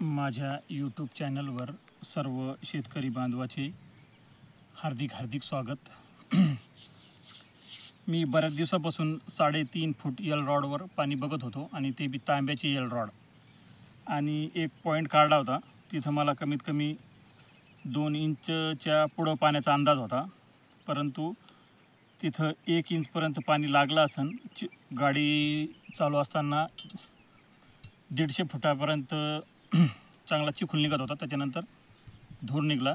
माझ्या यूट्यूब चॅनलवर सर्व शेतकरी बांधवाचे हार्दिक स्वागत। मी बऱ्याच दिवसापासून 3.5 फूट यल रॉडवर पाणी बघत होतो आणि ते बी तांब्याची यल रॉड, आणि एक पॉईंट काढला होता तिथं मला कमीत कमी 2 इंचच्या पुढं पाण्याचा अंदाज होता, परंतु तिथं 1 इंचपर्यंत पाणी लागलं असन। गाडी चालू असताना 150 फुटापर्यंत चांगला चिखल निघत होता, त्याच्यानंतर धूर निघला,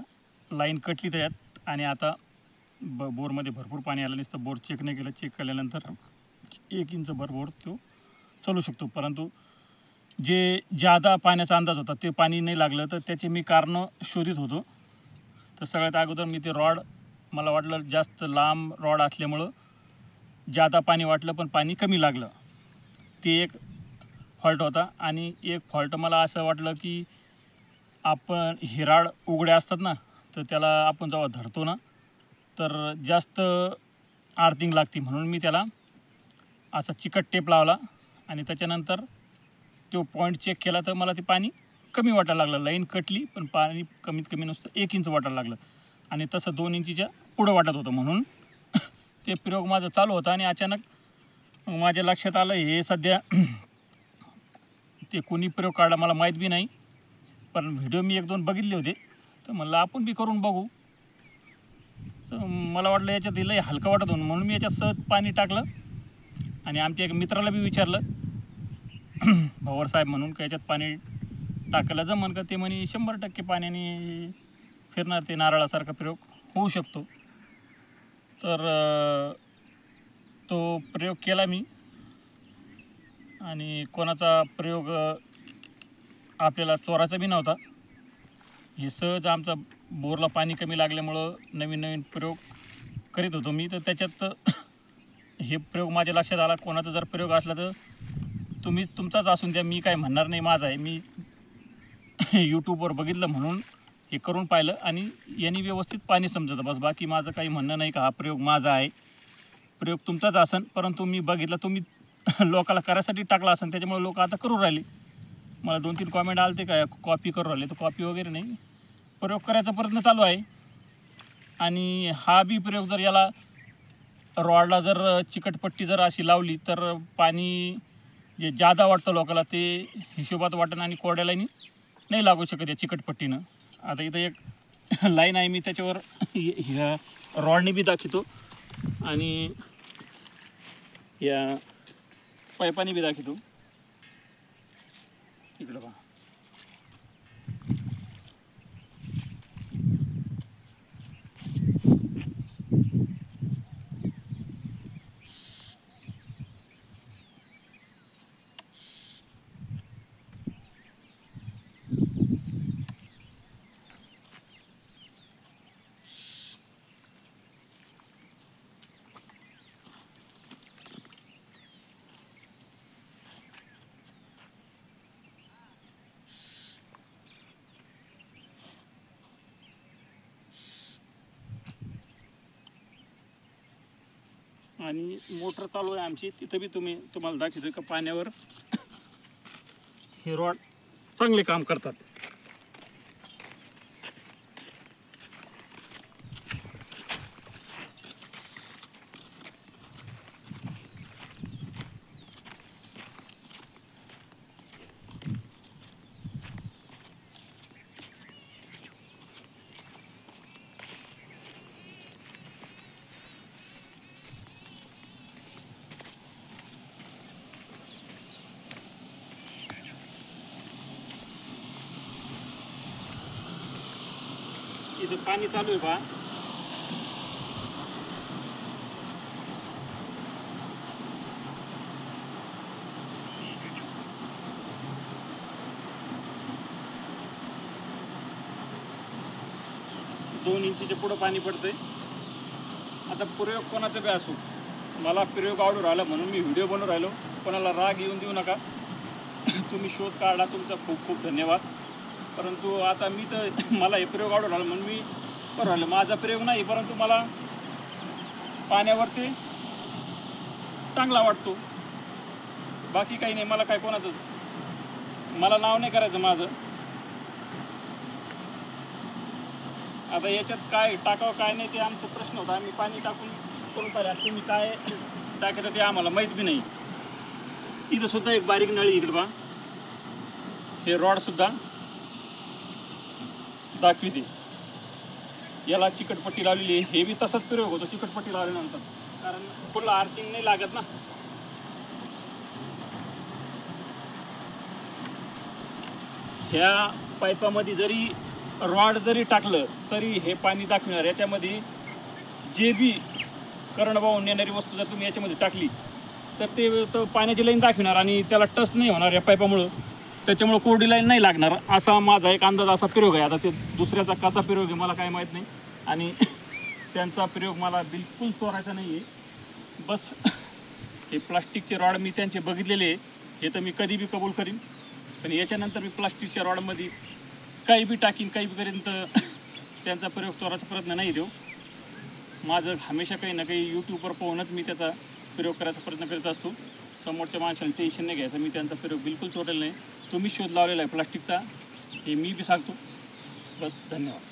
लाईन कटली त्याच्यात, आणि आता बोरमध्ये भरपूर पाणी आलं। नुसतं बोर चेक नाही केलं, चेक केल्यानंतर 1 इंचभर बोर तो चालू शकतो, परंतु जे जादा पाण्याचा अंदाज होता ते पाणी नाही लागलं, तर त्याचे मी कारणं शोधित होतो। तर सगळ्यात अगोदर मी ते रॉड, मला वाटलं जास्त लांब रॉड असल्यामुळं जादा पाणी वाटलं पण पाणी कमी लागलं, ते एक फॉल्ट होता। आणि एक फॉल्ट मला असं वाटलं की आपण हे रॉड उघड्या असतात ना, तर त्याला आपण जेव्हा धरतो ना तर जास्त आर्थिंग लागते, म्हणून मी त्याला असा चिकट टेप लावला आणि त्याच्यानंतर तो पॉईंट चेक केला, तर मला ते पाणी कमी वाटायला लागलं। लाईन कटली पण पाणी कमीत कमी नुसतं 1 इंच वाटायला लागलं, आणि तसं 2 इंचीच्या पुढं वाटत होतं, म्हणून ते प्रयोग माझा चालू होता। आणि अचानक माझ्या लक्षात आलं हे सध्या ते कोणी प्रयोग काढला मला माहीत बी नाही, पण व्हिडिओ मी 1-2 बघितले होते, तर म्हणलं आपण बी करून बघू। तर मला वाटलं याच्यात लय हलकं वाटत होतं, म्हणून मी याच्यात सहज पाणी टाकलं आणि आमच्या एक मित्राला बी विचारलं भवर साहेब म्हणून, का याच्यात पाणी टाकायला जमन का? ते म्हणे 100% पाण्याने फिरणार, ते नारळासारखा प्रयोग होऊ शकतो। तर तो प्रयोग केला मी, आणि कोणाचा प्रयोग आपल्याला चोराचा बी नव्हता। हे सहज आमचा बोरला पाणी कमी लागल्यामुळं नवीन प्रयोग करीत होतो मी, तर त्याच्यात हे प्रयोग माझ्या लक्षात आला। कोणाचा जर प्रयोग असला तर तुम्ही तुमचाच असून द्या, मी काय म्हणणार नाही, माझा आहे, मी यूट्यूबवर बघितलं म्हणून हे करून पाहिलं, आणि यांनी व्यवस्थित पाणी समजतं, बस बाकी माझं काही म्हणणं नाही का हा प्रयोग माझा आहे। प्रयोग तुमचाच असन, परंतु मी बघितलं तुम्ही लोकाला करायसाठी टाकला असेल, त्याच्यामुळे लोक आता करू राहिले। मला 2-3 कॉमेंट आले ते काय कॉपी करू राहिले, तर कॉपी वगैरे नाही, प्रयोग करायचा प्रयत्न चालू आहे। आणि हा बी प्रयोग जर याला रॉडला जर चिकटपट्टी जर अशी लावली तर पाणी जे जादा वाटतं लोकाला ते हिशोबात वाटणं, आणि कोरड्या लाईनी नाही लागू शकत या चिकटपट्टीनं। आता इथं एक लाईन आहे, मी त्याच्यावर ह्या रॉडने बी दाखवतो आणि या पाईपाने बी दाखवतो, इकडं पहा। आणि मोटर चालू आहे आमची, तिथं बी तुम्हाला दाखवतो का पाण्यावर हे रॉड चांगले काम करतात। इथं पाणी चालू आहे पहा, दोन इंचीच्या पुढं पाणी पडतंय। आता प्रयोग कोणाचा बी असो, मला प्रयोग आवडून राहिला म्हणून मी व्हिडिओ बनवून राहिलो, कोणाला राग येऊन देऊ नका। तुम्ही शोध काढला, तुमचा खूप धन्यवाद। परंतु आता मी तर मला हे प्रयोग आवडून राहिला म्हणून मी करू राहिलो, माझा प्रयोग नाही, परंतु मला पाण्यावरती चांगला वाटतो, बाकी काही नाही। मला काय कोणाचं मला नाव नाही करायचं माझं, आता याच्यात काय टाकावं काय नाही ते आमचा प्रश्न होता. आम्ही पाणी टाकून करून पाहिलं. तुम्ही काय टाकायचं ते आम्हाला माहीत बी नाही. इथं सुद्धा एक बारीक नळी इकडे पहा, हे रॉड सुद्धा दाखविते. याला चिकटपट्टी लावलेली आहे. हे बी तसाच प्रयोग होतो चिकटपट्टी लावल्यानंतर, कारण फुल आर्थिंग नाही लागत ना. ह्या पाईपामध्ये जरी रॉड जरी टाकलं तरी हे पाणी दाखविणार. याच्यामध्ये जे बी करंट वाहून नेणारी वस्तू जर तुम्ही याच्यामध्ये टाकली तर ते तर पाण्याची लाईन दाखविणार आणि त्याला टच नाही होणार या पाईपामुळं. त्याच्यामुळं कोरडी लाईन नाही लागणार, असा माझा एक अंदाज, असा प्रयोग आहे. आता ते दुसऱ्याचा कसा प्रयोग आहे मला काय माहीत नाही आणि त्यांचा प्रयोग मला बिलकुल चोरायचा नाही आहे. बस हे प्लास्टिकचे रॉड मी त्यांचे बघितलेले आहे, हे तर मी कधी बी कबूल करीन. पण याच्यानंतर मी प्लास्टिकच्या रॉडमध्ये काही बी टाकीन, काही बी करीन, तर त्यांचा प्रयोग चोरायचा प्रयत्न नाही देऊ. माझं हमेशा काही ना काही यूट्यूबवर पाहूनच मी त्याचा प्रयोग करायचा प्रयत्न करीत असतो. समोरच्या माणसाला टेन्शन नाही घ्यायचं, मी त्यांचा प्रयोग बिलकुल चोरलेला नाही. तुम्ही शोध लावलेला आहे प्लास्टिकचा, हे मी बी सांगतो. बस, धन्यवाद.